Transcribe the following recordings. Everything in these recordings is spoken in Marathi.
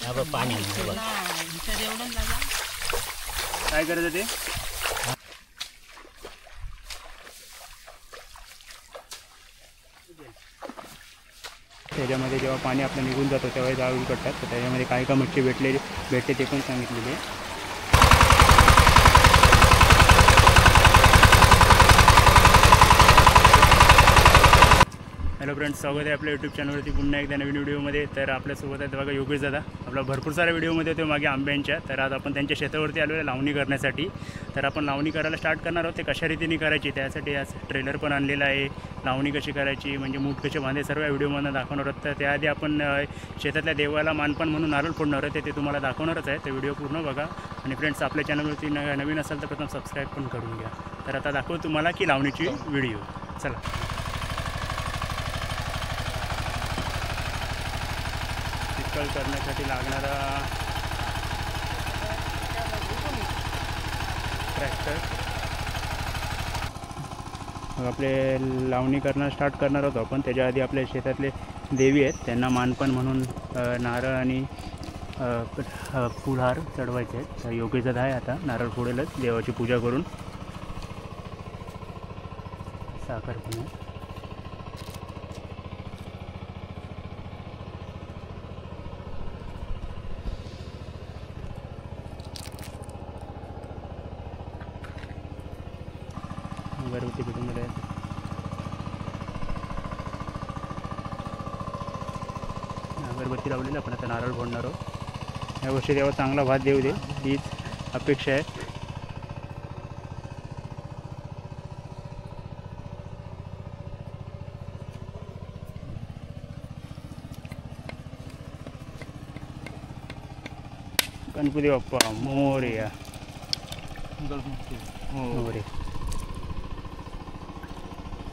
पाणी काय करायचं ते त्याच्यामध्ये जेव्हा पाणी आपलं निघून जातो तेव्हा जाळ उलटतात. तर त्याच्यामध्ये काय का मच्छी भेटते ते पण सांगितलेले आहे. हॅलो फ्रेंड्स, स्वागत आहे आपल्या यूट्यूब चॅनलवरती पुन्हा एकदा नवीन व्हिडिओमध्ये. तर आपल्यासोबत आहेत बघा योगेश दादा. आपला भरपूर साऱ्या व्हिडिओमध्ये होते मागे आंब्यांच्या. तर आज आपण त्यांच्या शेतावरती आलो आहे लावणी करण्यासाठी. तर आपण लावणी करायला स्टार्ट करणार आहोत. ते कशा रीतीने करायची त्यासाठी आज ट्रेलर पण आणलेला आहे. लावणी कशी करायची म्हणजे मूठ कसे बांधे सर्व व्हिडिओमध्ये दाखवणार आहोत. तर त्याआधी आपण शेतातल्या देवाला मानपान म्हणून नारळ फोडणार आहोत. ते तुम्हाला दाखवणारच आहे. ते व्हिडिओ पूर्ण बघा. आणि फ्रेंड्स, आपल्या चॅनलवरती नवीन असाल तर प्रथम सबस्क्राईब पण करून घ्या. तर आता दाखवू तुम्हाला की लावणीची व्हिडिओ. चला. करण्यासाठी लागणारा ट्रॅक्टर. आपले लावणी स्टार्ट करणार आहोत आपण. त्याच्या आधी आपल्या शेतातले देवी आहेत त्यांना मानपान म्हणून नारळ आणि फुलहार चढवायचे आहेत. तर योगेशच आहे आता नारळ फोडेलच देवाची पूजा करून. साखर पण आहे. अगरबत्ती भेटून गेले. अगरबत्ती लावलेली आपण आता नारळ फोडणार आहोत. या वर्षी तेव्हा चांगला भात देऊ दे हीच अपेक्षा आहे. गणपती बाप्पा मोरया. मोरे.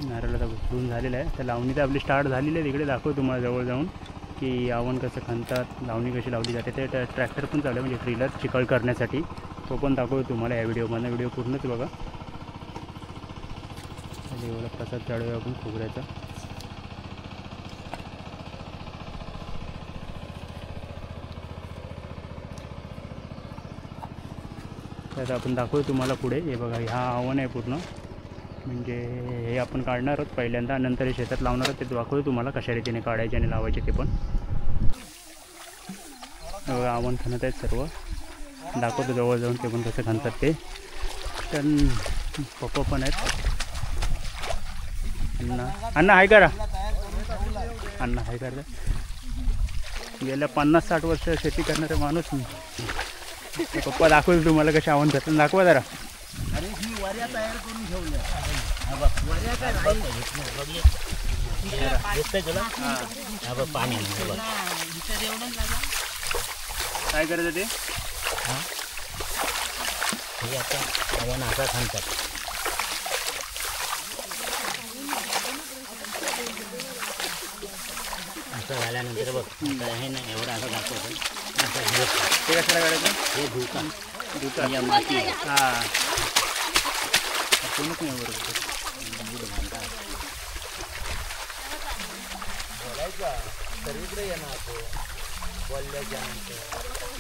नारळ आता भरून झालेलं आहे. तर लावणी तर आपली स्टार्ट झालेली आहे. तिकडे दाखवू तुम्हाला जवळ जाऊन की आवण कसं खणतात, लावणी कशी लावली जाते. ते ट्रॅक्टर पण चालू आहे म्हणजे ट्रेलर चिखल करण्यासाठी. तो पण दाखवू तुम्हाला या व्हिडिओमध्ये. व्हिडिओ पूर्णच बघा. देवाला प्रसाद चढवूया आपण खोबऱ्याचा. तर आपण दाखवू तुम्हाला पुढे. हे बघा, हा आवण आहे पूर्ण. म्हणजे हे आपण काढणार आहोत पहिल्यांदा, नंतर हे शेतात लावणार आहोत. ते दाखवतो तुम्हाला कशा रीतीने काढायचे आणि लावायचे ते पण. आवण खणत आहेत सर्व. दाखवतो जवळ जाऊन ते पण कसं खणतात ते. तर पप्पा पण आहेत. अण्णा आहे करा. अण्णा आहे करा. गेल्या 50-60 वर्ष शेती करणारे माणूस. पप्पा दाखवतो तुम्हाला कसे आवण करतात. दाखवा जरा. तयार करून ठेवलं. पाणी काय करायचं ते आता आवण असा खाणतात. असं झाल्यानंतर बघ हे ना एवढं असं दाखवतं. ते कशाला काढायचं? हे धुका या माती. हां, कोणच नाही बरोबर.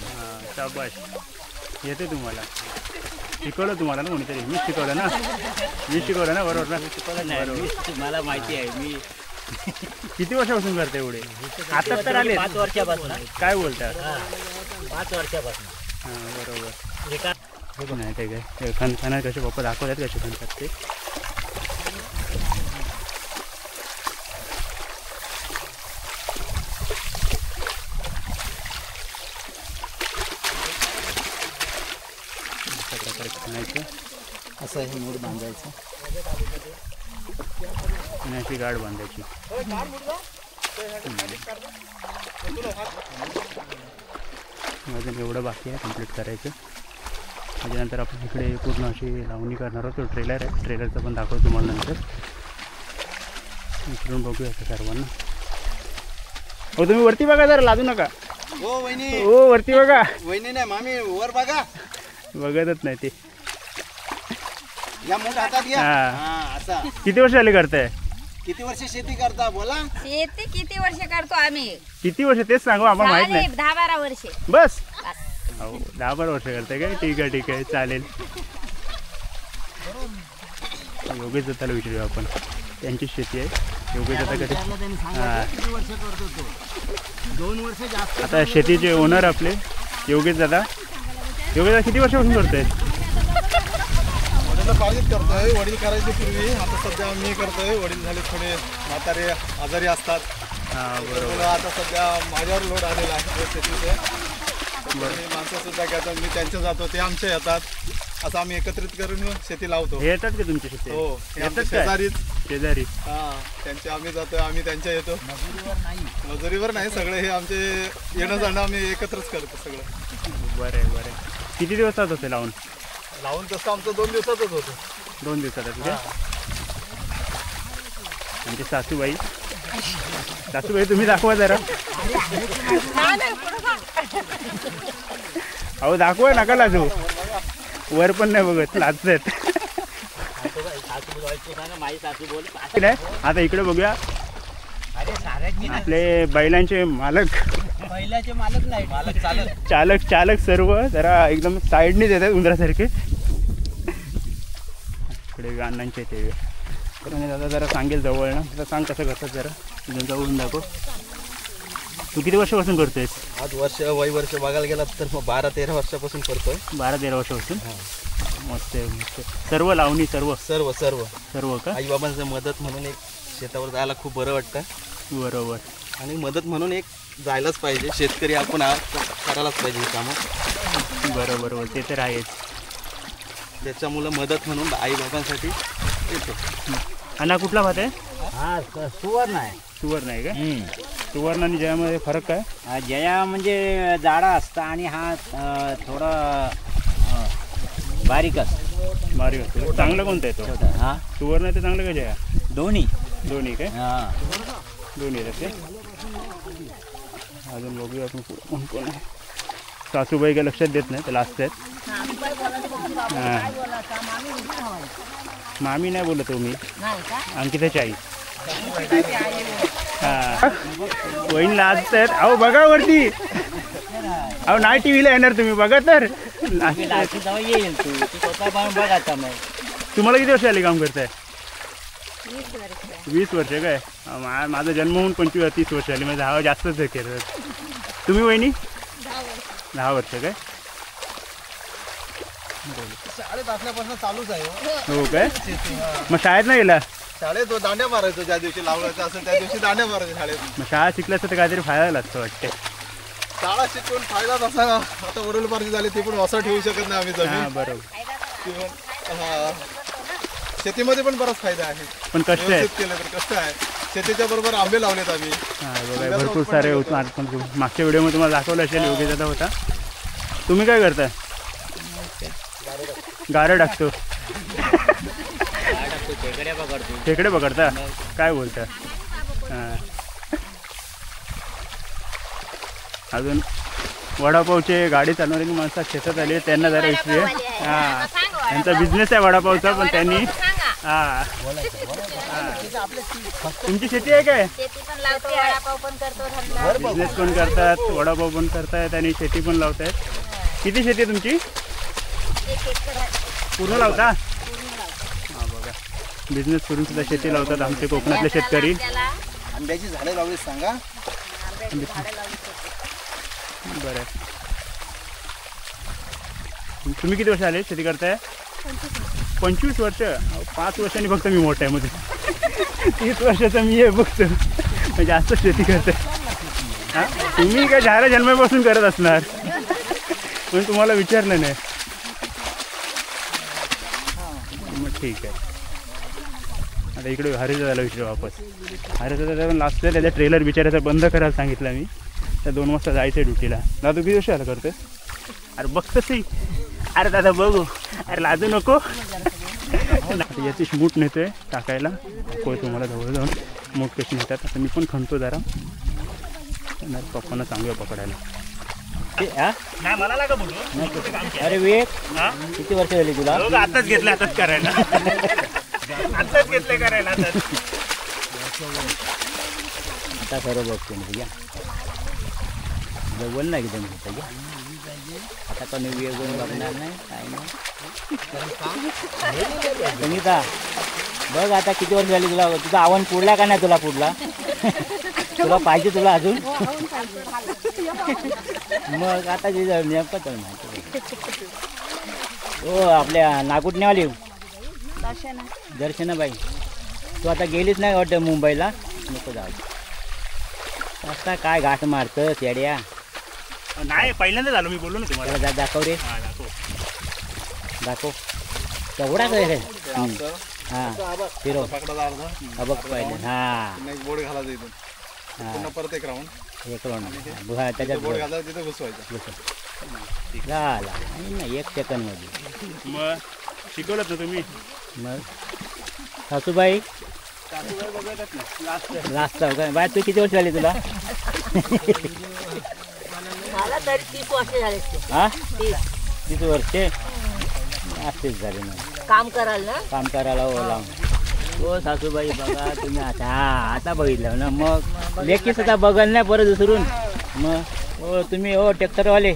हां, शाबाश. येते तुम्हाला. शिकवलं तुम्हाला ना कोणीतरी? मीच शिकवलं ना. बरोबर ना? शिकवलं नाही, मला माहिती आहे. मी किती वर्षापासून करते एवढे? आता तर आले 5 वर्षापासून. काय बोलतात? 5 वर्षापासून. हां, बरोबर. नाही ते काय खणखाना कसे पप्पा दाखवतात कसे खणतात ते. प्रकारे खणायचं. असं हे मूठ बांधायचं आणि अशी गाठ बांधायची. अजून एवढं बाकी आहे कंप्लीट करायचं. त्याच्यानंतर आपण इकडे पूर्ण अशी लावणी करणार आहोत. तो ट्रेलर आहे. ट्रेलरचं पण दाखवतो तुम्हाला नंतर. इकडून बघूया सर्वांना. हो, तुम्ही वरती बघा जरा, लाजू नका. हो वहिनी. हो, वरती बघा. वहिनी नाही मामी, वर बघा. बघतच नाही ते. या मोठा हातात घ्या. हां. हां, असा. किती वर्ष झाले करताय? किती वर्ष शेती करता बोला. शेती किती वर्ष करतो आम्ही? किती वर्ष तेच सांगू आम्हाला माहित नाही. 10-12 वर्षे. बस बस. हो 10-12 वर्ष करते काय. ठीक आहे चालेल. योगेश दत्ताला विचारूया आपण. त्यांची शेती आहे. योगेश दत्ता कधी किती वर्ष करतो तो? 2 वर्ष जास्त. आता शेतीचे ओनर आपले योगेश दादा. योगेश दादा किती वर्षापासून करताय? वडील पाहिजेच करतोय. वडील करायचे पूर्वी, आता सध्या मी करतोय. वडील झाले थोडे म्हातारे आजारी असतात. बरोबर. आता सध्या माझ्यावर लोड आलेला आहे शेतीचे. माणसं सुद्धा घेतात, मी त्यांच्या जातो, ते आमच्या येतात. असं आम्ही एकत्रित करून शेती लावतो. हे येतात का तुमची शेती? हो, हे आमच्या येतात काय? शेजारी. शेजारी. त्यांचे आम्ही जातो, आम्ही त्यांच्या येतो. मजुरीवर नाही, सगळे हे आमचे येणं जाणं आम्ही एकत्रच करतो सगळं. बरं. किती दिवसात होते लावून? लावून तसं आमचं 2 दिवसातच होतं. 2 दिवसात तुझे. आमची सासूबाई तुम्ही दाखवा जरा. अहो दाखवा, नका लाजू. वर पण नाही बघत, लाजतात. नाही आता इकडे बघूया आपले बैलांचे मालक. बैलाचे मालक नाही, मालक चालक सर्व जरा एकदम साईडनेच येतात उंदरासारखे. इकडे अण्णांचे ते दादा जरा सांगेल जवळ ना. आता सांग कसं करतात जरा. तुझं जवळून दाखव. तू किती वर्षापासून करतोयस? आज वर्ष बघायला गेला तर 12-13 वर्षापासून करतोय. 12-13 वर्षापासून. मस्त सर्व लावणी सर्व का? आई बाबांचं मदत म्हणून एक शेतावर जायला खूप बरं वाटतं. बरोबर. आणि मदत म्हणून एक जायलाच पाहिजे. शेतकरी आपण करायलाच पाहिजे ही कामं. बरोबर ते तर आहेच. त्याच्यामुळं मदत म्हणून आई बाबांसाठी येतो. अण्णा कुठला भात आहे? हा सुवर्ण आहे. सुवर्ण आहे का? सुवर्ण आणि जयामध्ये फरक काय? जया म्हणजे जाडा असतं आणि हा थोडा बारीक असतो. बारीक असतो. चांगलं कोणतं आहे तो? हा सुवर्ण आहे ते चांगलं का जया? दोन्ही. काय? हा दोन्ही आहेत ते. अजून बघूया आपण कोण आहे. सासूबाई काय लक्षात देत नाही, ते लास्ट आहेत. हां मामी नाही बोलत हो मी. अंकिताची आई. हां वहीन लाजत आहेत. अहो बघा वरती. अहो नाही टी व्हीला येणार तुम्ही बघा तर. येईल तू स्वतः बघायचा मग. तुम्हाला किती वर्ष आली काम करताय? 20 वर्ष काय? माझा जन्म होऊन 25-30 वर्ष आली. म्हणजे 10 जास्तच आहे केलं. तुम्ही वहिनी? 10 वर्ष काय? शाळेत असल्यापासून चालूच आहे. हो काय? मग शाळेत नाही गेला? शाळेत दांड्या मारायचो, ज्या दिवशी लावायचं असेल त्या दिवशी दांड्या मारायचं शाळेत. मग शाळा शिकल्याचं तर काहीतरी फायदा लागतो वाटते. शाळा शिकून फायदा तसा आता वडीलपार्टी झाली ती पण असं ठेवू शकत नाही आम्ही हां जमीन. बरोबर. शेतीमध्ये पण बराच फायदा आहे. पण कष्ट आहे. व्यवस्थित केलं तर कष्ट आहे. शेतीच्या बरोबर आंबे लावलेत आम्ही. हां बघा भरपूर सारे होत. मागच्या व्हिडिओमध्ये तुम्हाला दाखवलं असेल योगेश दादा होता. तुम्ही काय करता? गारं टाकतो. खेकडे पकडता? काय बोलता? हां अजून वडापावचे गाडी चालवणारी माणसं शेतात आली. त्यांना जरा विचारूया. हां त्यांचा बिझनेस आहे वडापावचा. पण त्यांनी हां तुमची शेती आहे काय? बिझनेस पण करतात, वडापाव पण करतायत आणि शेती पण लावतायत. किती शेती आहे तुमची? पूर्ण लावता? हां बघा बिझनेस करून सुद्धा शेती लावतात आमचे कोकणातले शेतकरी. आंब्याची झाडे लावली सांगा. बरं तुम्ही किती वर्ष आले शेती करताय? 25 वर्ष. 5 वर्षांनी फक्त मी मोठा आहे मध्ये. 30 वर्षाचा मी आहे फक्त. जास्त शेती करताय. हां तुम्ही काय झाल्या जन्मापासून करत असणार पण तुम्हाला विचारलं नाही. मग ठीक आहे. आता इकडे हरिदादाला विचारू वापस. हरिदादा पण लास्ट त्याचा ट्रेलर विचारायचा बंद करायला सांगितलं मी. त्या 2 वाजता जायचं आहे ड्युटीला. दादा किती वर्ष आला करतोय? अरे बघतंच. अरे दादा बघू. अरे लाजू नको. याची मूठ नेतोय टाकायला. कोय तुम्हाला जवळ जाऊन मूठ कशी नेतात. आता मी पण खणतो जरा. पप्पांना सांगूया पकडायला. नाही मला लागा बोलू. अरे विवेक किती वर्ष झाली तुला? आताच घेतलं आताच करायला. आताच घेतलं करायला. आता सर्व बघतो मी तुझ्या जवळ नाही एकदम तुझ्या आता कमी वेळ घेऊन बघणार नाही काय नाही संगीता बघ आता किती वर्ष झाली तुला तुझा आव्हान पुरला का नाही तुला पुरला तुला पाहिजे तुला अजून मग आता जे नेमकं तर माहिती हो आपल्या नागुटणेवाली दर्शनाबाई तू आता गेलीच नाही वाटतं मुंबईला नको जाऊ आता काय घाट मारतं शेड्या नाही पहिल्यांदा झालो मी बोललो ना तुम्हाला दाखव रे हा दाखव दाखव तेवढा काय रे असं हां आबा फिरव पकडा अर्धा बघ पाहिजे हां एक बोर्ड घालायचं इथून पुन्हा परत एक राऊंड एक रोड त्याच्यात बोर्ड घालायचं तिथे घुसवायचं झाला नाही 1 सेकंदमध्ये मग शिकवलं तर तुम्ही मग सासूबाई लास्ट काय बाय तू किती वर्ष झाली तुला मला तरी 30 वर्ष झाले हा 30 वर्षे असतेच झाले ना काम कराल ना काम करायला हो लावून हो सासूबाई बघा तुम्ही आता आता बघितलं ना मग लेकीच आता बघाल नाही परत दुसरून मग हो तुम्ही हो ट्रॅक्टरवाले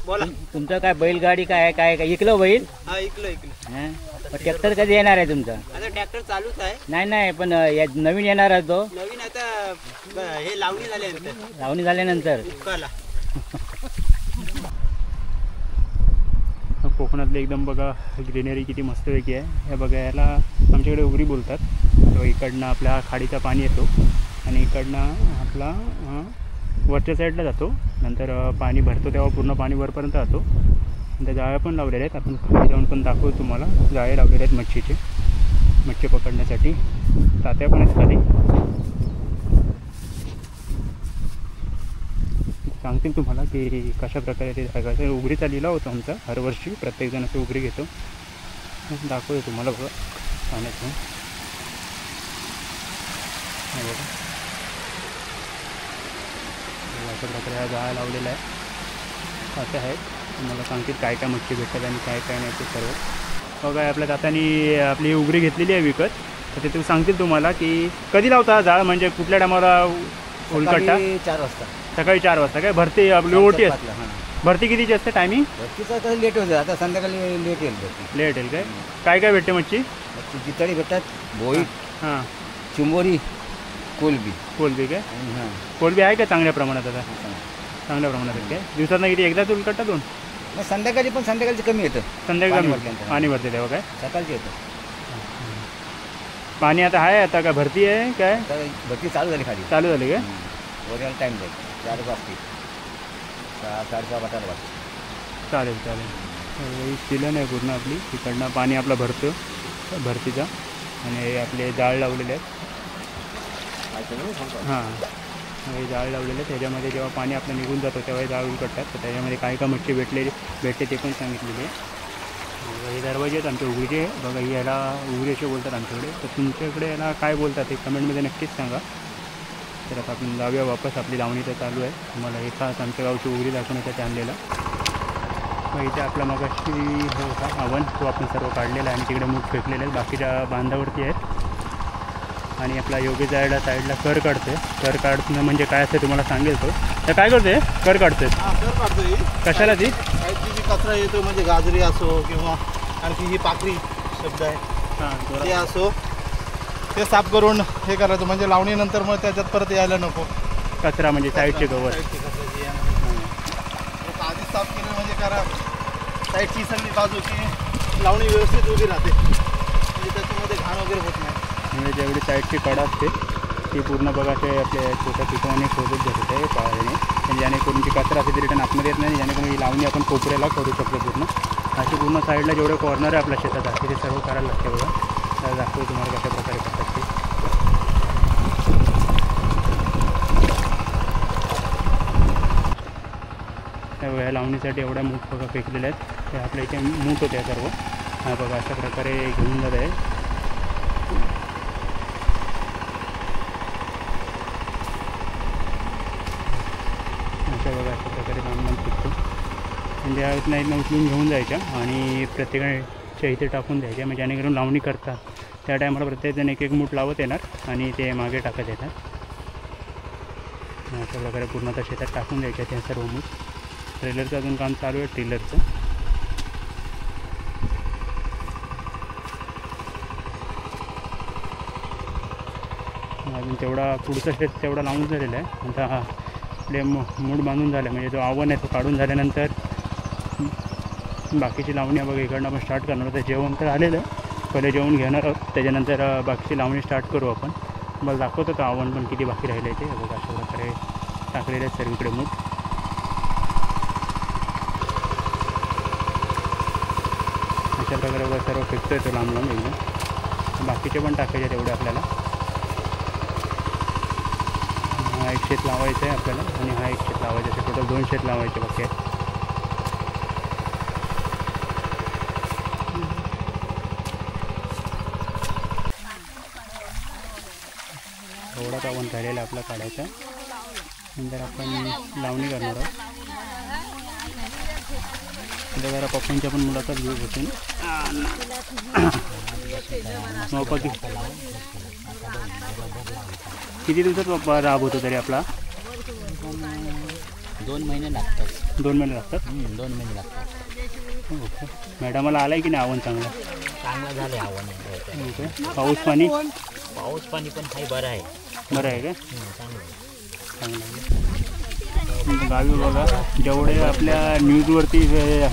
बोला तुमचं काय बैलगाडी काय काय काय इकलं बैल हा इकलं हां ट्रॅक्टर कधी येणार आहे तुमचा आता ट्रॅक्टर चालूच आहे नाही पण नवीन येणार आहे तो नवीन आता हे लावणी झाल्यानंतर लावणी झाल्यानंतर उकाला कोकणातले एकदम बघा ग्रीनरी किती मस्तपैकी आहे हे बघा याला आमच्याकडे उगरी बोलतात तो इकडनं आपल्या खाडीचा पाणी येतो आणि इकडनं आपला वरच्या साईडला जातो नंतर पाणी भरतो तेव्हा पूर्ण पाणी वरपर्यंत जातो त्या जाळ्या पण लावलेल्या आहेत आपण खाली जाऊन पण दाखवू तुम्हाला जाळे लावलेले आहेत मच्छी पकडण्यासाठी तात्या पण आहेत खाली सांगतील तुम्हाला की कशा प्रकारे ते जागायचं उगरीचा लिलाव होतो आमचा हरवर्षी प्रत्येकजण असं उगरी घेतो दाखवतो तुम्हाला बघा पाण्यातून बघा अशा प्रकारे हा जाळा लावलेला आहे असं आहे तुम्हाला सांगतील काय काय मच्छी भेटतात आणि काय काय नाही ते सर्व बघा आपल्या तात्यानी आपली उगरी घेतलेली आहे विकत तर ते सांगतील तुम्हाला की कधी लावता हा जाळ म्हणजे कुठल्या टायमाला उलकटता 4 वाजता सकाळी 4 वाजता काय भरती आपली ओटी असते भरती कितीची असते टायमिंग भरतीचं कसं लेट होतं आता संध्याकाळी लेट येईल भरती लेट येईल काय काय भेटते मच्छी चितळी भेटतात भोईट हां चिंबोरी कोलबी कोलबी काय हां कोलबी आहे का चांगल्या प्रमाणात आता चांगल्या प्रमाणात आहे काय दिवसात किती एकदा उलकटता 2 मग संध्याकाळी पण संध्याकाळची कमी येतं संध्याकाळी पाणी भरल्यानंतर. पाणी भरते तेव्हा काय सकाळची येतं पाणी आता आहे आता काय भरती आहे काय तर भरती चालू झाली खाली चालू झाली काय वगैरे टाईम जाईल 4 वाजता 6:30 वाजता चालेल सिलन आहे पूर्ण आपली तिकडनं पाणी आपलं भरतो भरतीचा आणि आपले जाळ लावलेले आहेत हां हे जाळ लावलेलं आहे त्याच्यामध्ये जेव्हा पाणी आपलं निघून जातो तेव्हा हे जाळ उलकटतात तर त्याच्यामध्ये काय काय मच्छी भेटते ते पण सांगितलेले आहे हे दरवाजे आहेत आमच्या उघडीचे बघा ही याला उघडी असे बोलतात आमच्याकडे तर तुमच्याकडे याला काय बोलतात ते कमेंटमध्ये नक्कीच सांगा तर आता आपण जाऊया वापस आपली लावणी तर चालू आहे तुम्हाला हे खास आमच्या गावची उघडी दाखवण्यासाठी आणलेला मग इथे आपला मगाशी होता आव्हान तो आपण सर्व काढलेला आहे आणि तिकडे मूठ फेकलेले आहेत बाकीच्या बांधावरती आहेत आणि आपला योगी जायला साईडला कर काढतोय कर काढणं म्हणजे काय असते तुम्हाला सांगेल तो तर काय करतोय कर काढतोय कर काढतोय कशाला ती काहीची जी कचरा येतो म्हणजे गाजरी असो किंवा आणखी ही पाकळी शब्द आहे हां ते असो ते साफ करून हे करायचं म्हणजे लावणीनंतर मग त्याच्यात परत यायला नको कचरा म्हणजे साईडचे गवत साईडची कचऱ्याची यायला नको. आधीच साफ केलं म्हणजे करा साईडची सगळी बाजूची लावणी व्यवस्थित उभी राहते म्हणजे त्याच्यामध्ये घाण वगैरे होत नाही म्हणजे जेवढी साईडची कडा असते ती पूर्ण बघा ते आपल्या छोट्या पिकाने खोदत घेत आहे पाळणे पण जेणेकरून ती कचरा असते ती रिटर्न आतमध्ये येत नाही जेणेकरून ही लावणी आपण कोपऱ्याला करू शकतो पूर्ण अशी पूर्ण साईडला जेवढे कॉर्नर आहे आपल्या शेतात आहे ते सर्व करायला लागते बघा तर दाखवतो तुम्हाला कशा प्रकारे करतात ते बघा लावणीसाठी एवढ्या मूठ बघा फेकलेल्या आहेत ते आपल्या इथे मूठ होत्या सर्व हा बघा अशा प्रकारे घेऊन जात आहे बघा अशा प्रकारे लांब फेकतो म्हणजे यावेळेस नाही उचलून घेऊन जायच्या आणि प्रत्येकाच्या इथे टाकून द्यायच्या म्हणजे जेणेकरून लावणी करता त्या टायमाला प्रत्येकजण एक एक मूठ लावत येणार आणि ते मागे टाकत येणार. अशा प्रकारे पूर्णतः शेतात टाकून द्यायचे ते सर्व मूठ. ट्रेलरचं अजून काम चालू आहे ट्रेलरचं. अजून तेवढा पुढचं शेत तेवढा लावून झालेला आहे. आता आपले मूठ बांधून झालं म्हणजे जो आव्हान आहे तो काढून झाल्यानंतर बाकीची लावणी बघा इकडनं आपण स्टार्ट करणार आहोत. जेवण तर आलेलं आहे, पहिले जेवण घेणार आहोत, त्याच्यानंतर बाकीची लावणी स्टार्ट करू आपण. मला दाखवतो तो आव्हान पण किती बाकी राहिलं आहे ते बघा. अशा प्रकारे टाकलेले आहेत सर्वीकडे मूठ. अशा प्रकारे बघा सर्व फिक्स येतो लांब लांब एकदम. बाकीचे पण टाकायचे तेवढे आपल्याला. हा एक शेत लावायचं आहे आपल्याला आणि हा एक शेत लावायचा आहे. टोटल 2 शेत लावायचे बाकी आहेत. एवढाच आव्हान झालेला आपला काढायचा. नंतर आपण लावणी करणार आहोत. आता जरा पप्पांच्या पण मुलाखत घेऊ बसून. पप्पा किती दिवसात पप्पा राब होतो तरी आपला? 2 महिने लागतात. 2 महिने लागतात. 2 महिने लागतात. ओके. मॅडमाला आला आहे की नाही आव्हान चांगलं? चांगलं झालं आव्हान. ओके. पाऊस पाणी पाणी पण काही बरं आहे. बरं आहे का? चांगलं चांगलं. गावी बघा जेवढे आपल्या न्यूजवरती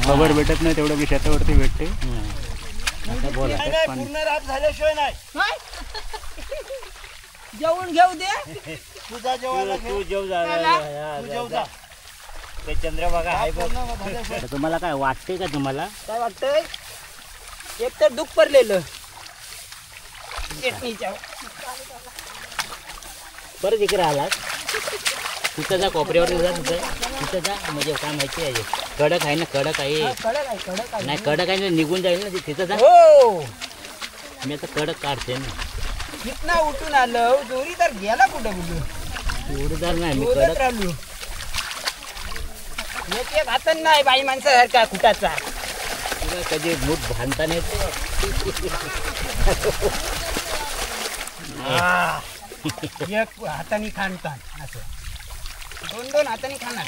खबर भेटत नाही तेवढं की शेतावरती भेटते. बोला. जेवण घेऊ दे. तू जेव जा. ते चंद्रभागा आहे बघ. तुम्हाला काय वाटते का तुम्हाला? काय वाटतंय? एक तर दुःख पडलेलं चटणीच्या. परत इकडे आलात तिथं जा, कोपऱ्यावर जा. तिथं जा म्हणजे काय माहिती आहे कडक आहे ना. कडक आहे. कडक आहे. नाही कडक आहे ना, निघून जाईल ना तिथं जा. हो मी आता कडक काढते ना. कितना उठून आलं जोरी तर गेला कुठं जोरदार नाही मी बोलत कडक. राहिलो. एक हातात नाही बाई माणसासारखा कुटाचा. तुला कधी मूठ बांधता नाही येते. एक हाताने खाणतान असं 2 हाताने खाणार.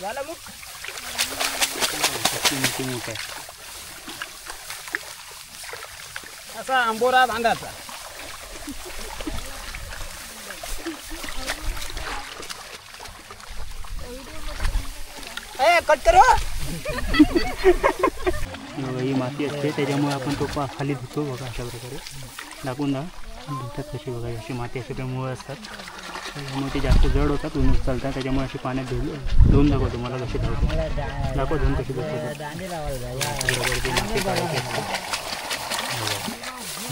झाला मुठ. मोठं आहे. असा आंबोरा बांधायचा. कट करो. ही माती असते त्याच्यामुळे आपण तो खाली धुतो बघा. अशा प्रकारे दाखवून धुतात कशी बघा. अशी माती अशी मुळं असतात त्याच्यामुळे ते जास्त जड होतात, ऊन चालतात. त्याच्यामुळे अशी पाण्यात धुवून दाखवतो मला कशी धावते. दाखव धुवून कशी धुतो. बरोबर ती माती काढायची असते.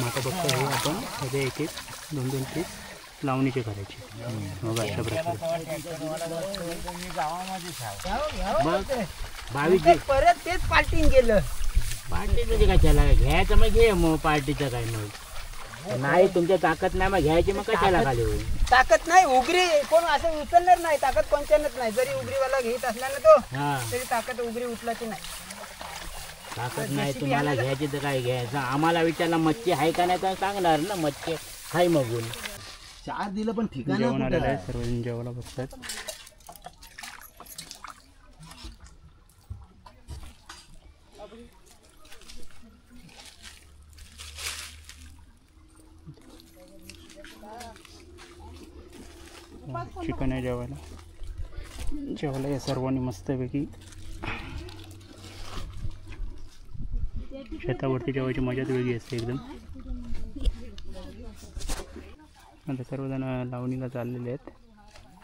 आता बघतो हे आपण त्याचे 1-1 2-2 पीस लावणीचे करायचे बघा. अशा प्रकारे भाविक परत तेच पार्टीन गेलं. पार्टी म्हणजे काय त्याला घ्यायचं मग घे. मग पार्टीचं काय मग नाही तुमच्या ताकद नाही मग घ्यायची मग कशाला खाली होईल. ताकद नाही. उगरी कोण असं उचलणार नाही. ताकद कोणत्यानंच नाही. जरी उगरीवाला घेत असला ना तो हा तरी ताकद उगरी उचलायची नाही. ताकद नाही तुम्हाला घ्यायची तर काय घ्यायचं. आम्हाला विचारला मच्छी आहे का नाही तर सांगणार ना मच्छी हाय मगून. 4 दिलं पण ठिकाण जेवण आलेलं आहे. सर्वजण जेवायला बघतात. चिकन आहे जेवायला या सर्वांनी मस्तपैकी. शेतावरती जेवायची मजाच वेगळी असते एकदम. आता सर्वजण लावणीला चाललेले आहेत.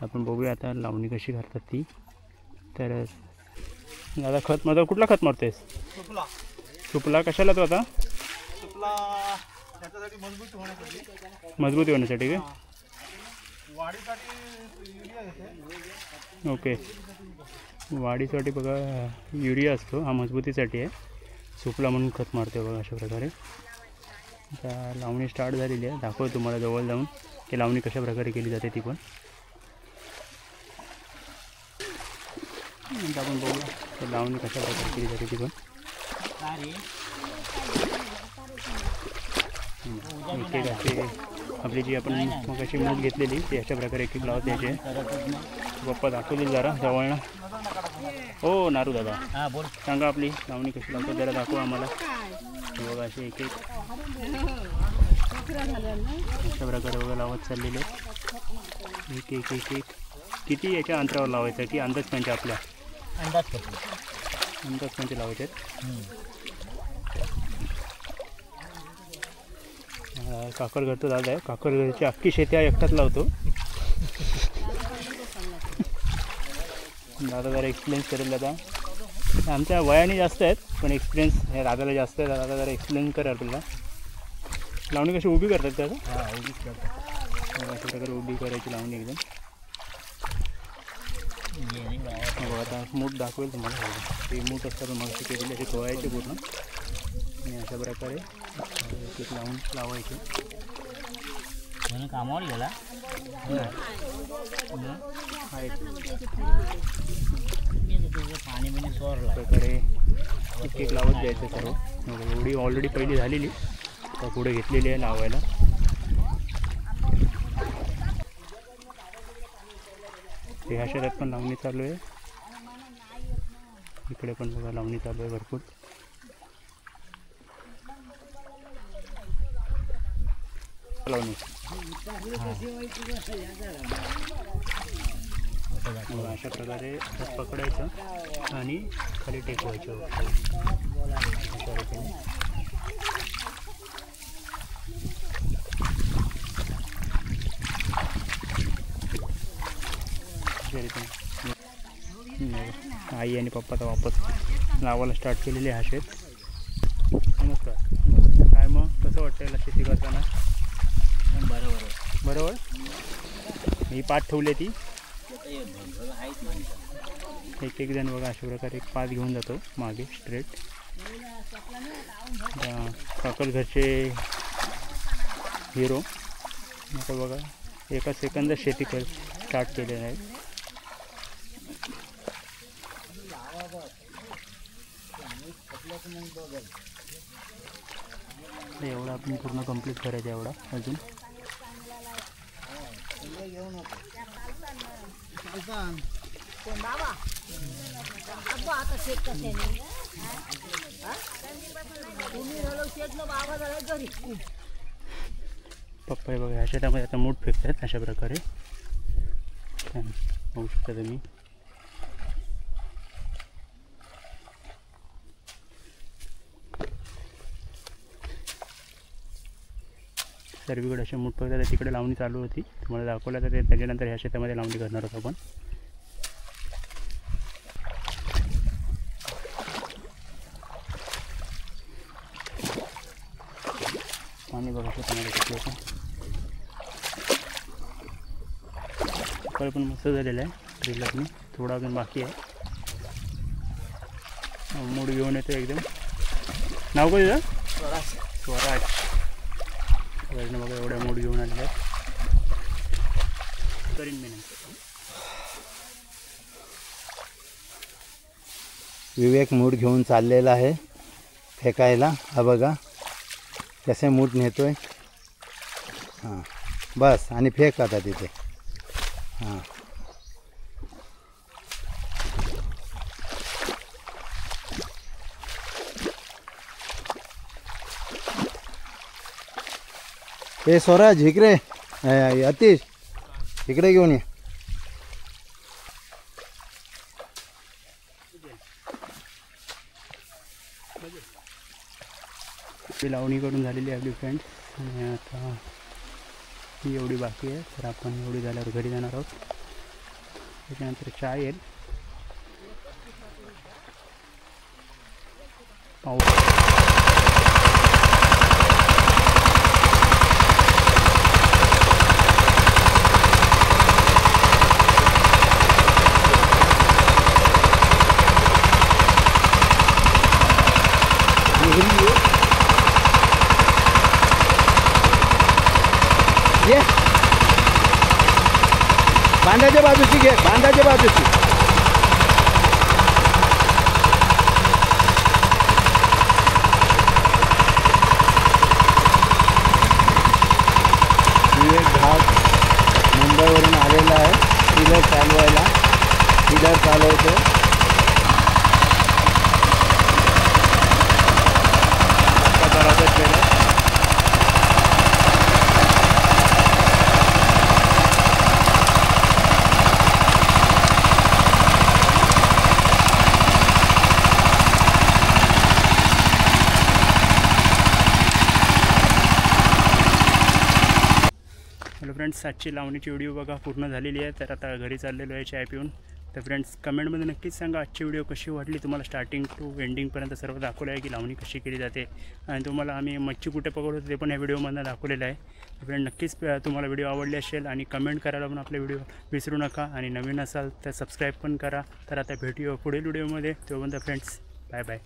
आपण बघूया आता लावणी कशी करतात ती. तर दादा खत माझा कुठला खत मारतोयस? सुपला कशाला तो आता? सुपला त्याच्यासाठी मजबूती होण्यासाठी काय? वाढीसाठी युरिया येते. ओके. वाढीसाठी बघा युरिया असतो, हा मजबूतीसाठी आहे. सुपला म्हणून खत मारतो बघा अशा प्रकारे. आता लावणी स्टार्ट झालेली आहे. दाखवतो तुम्हाला जवळ जाऊन की लावणी कशा प्रकारे केली जाते ती पण. नंतर आपण बघूया तर लावणी कशा प्रकारे केली जाते ती पण एक एक असे आपली जी आपण मग अशी मूठ घेतलेली ती अशा प्रकारे एक एक लावत द्यायचे. पप्पा दाखवली जरा जवळनं. हो नारू दादा हा बोल. सांगा आपली लावणी कशी लावतात जरा दाखवा आम्हाला. बघा असे एक एक अशा प्रकारे बघा लावत चाललेले एक एक एक एक. किती याच्या अंतरावर लावायचं की अंदाज पंच आपल्या अंदाज करतो. अंदाज पंच लावायचे. काकर घरतो दादा आहे. काकर घरची अख्खी शेती हा एकटाच लावतो. दादा जरा एक्सपिरियन्स करेल दादा. आमच्या वयाने जास्त आहेत पण एक्सपिरियन्स हे दादाला जास्त आहे. दादा जरा एक्सप्लेन करा आपल्याला. लावणी कशी उभी करतात दादा? हा उभीच करतो. अशा प्रकारे उभी करायची लावणी एकदम. आता मूठ दाखवेल तुम्हाला. ते मूठ असतात मग अशी केलेली असे खवायचे पूर्ण आणि अशा प्रकारे एक लावून लावायचे. म्हणून कामावर गेला पाणी बिणी सोरला प्रकारे एक एक लावत द्यायचं सर्व. एवढी ऑलरेडी पहिली झालेली तर पुढे घेतलेली आहे लावायला. ह्या शेतात पण लावणी चालू आहे. इकडे पण बघा लावणी चालू आहे भरपूर. लावणी अशा प्रकारे पकडायचं आणि खाली टेकवायचं अशा रीतीने. आई आणि पप्पाचा वापस लावायला स्टार्ट केलेली आहे शेत. नमस्कार. काय मग कसं वाटतं याला शेती करताना? बरोबर. ही पाठ ठेवली ती एक एक जण बघा अशा प्रकारे एक पाच घेऊन जातो मागे स्ट्रेट. काकल घरचे हिरो आता बघा एका सेकंदात शेती स्टार्ट केलेलं आहे. एवढा आपण पूर्ण कंप्लीट करायचं एवढा अजून. पप्पा हे बघा ह्या शेतामध्ये आता मूठ फेकतात अशा प्रकारे होऊ शकता तुम्ही. सर्वीकडे असे मूठ फेकतात. तिकडे लावणी चालू होती तुम्हाला दाखवलं तर त्याच्यानंतर ह्या शेतामध्ये लावणी करणार होतो आपण. पाणी बघा शेतामध्ये किती होतं. सकाळी पण मस्त झालेलं आहे ड्रिलरने. थोडा अजून बाकी आहे. मूड घेऊन येतो एकदम. नाव काय तुझं? स्वराज. स्वराजनं बघा एवढ्या मूड घेऊन आलेल्या आहेत. करीन मी नंतर. विवेक मूठ घेऊन चाललेला आहे फेकायला. हा बघा कसे मूठ नेतोय. हां बस आणि फेक आता तिथे. हां ए स्वराज इकडे. अतिश इकडे घेऊन ये. लावणी करून झालेली आहे आपली फ्रेंड. आणि आता ही एवढी बाकी आहे तर आपण एवढी झाल्यावर घरी जाणार आहोत. त्याच्यानंतर चहा येईल. पाऊस ये बांधाच्या बाजूची घे. बांधाच्या बाजूची. चिलर चालवतो. आता चालवतात ट्रेलर. हॅलो फ्रेंड्स, आजची लावणीची व्हिडिओ बघा पूर्ण झालेली आहे. तर आता घरी चाललेलो आहे चाय पिऊन. तर फ्रेंड्स कमेंटमध्ये नक्कीच सांगा आजची व्हिडिओ कशी वाटली. तुम्हाला स्टार्टिंग टू एंडिंगपर्यंत सर्व दाखवलं आहे की लावणी कशी केली जाते आणि तुम्हाला आम्ही मच्छी कुठे पकडतो ते पण या व्हिडिओमधून दाखवलेलं आहे. तर फ्रेंड नक्कीच तुम्हाला व्हिडिओ आवडली असेल आणि कमेंट करायला पण आपले व्हिडिओ विसरू नका आणि नवीन असाल तर सबस्क्राईब पण करा. तर आता भेटूया पुढील व्हिडिओमध्ये. तोपर्यंत फ्रेंड्स बाय बाय.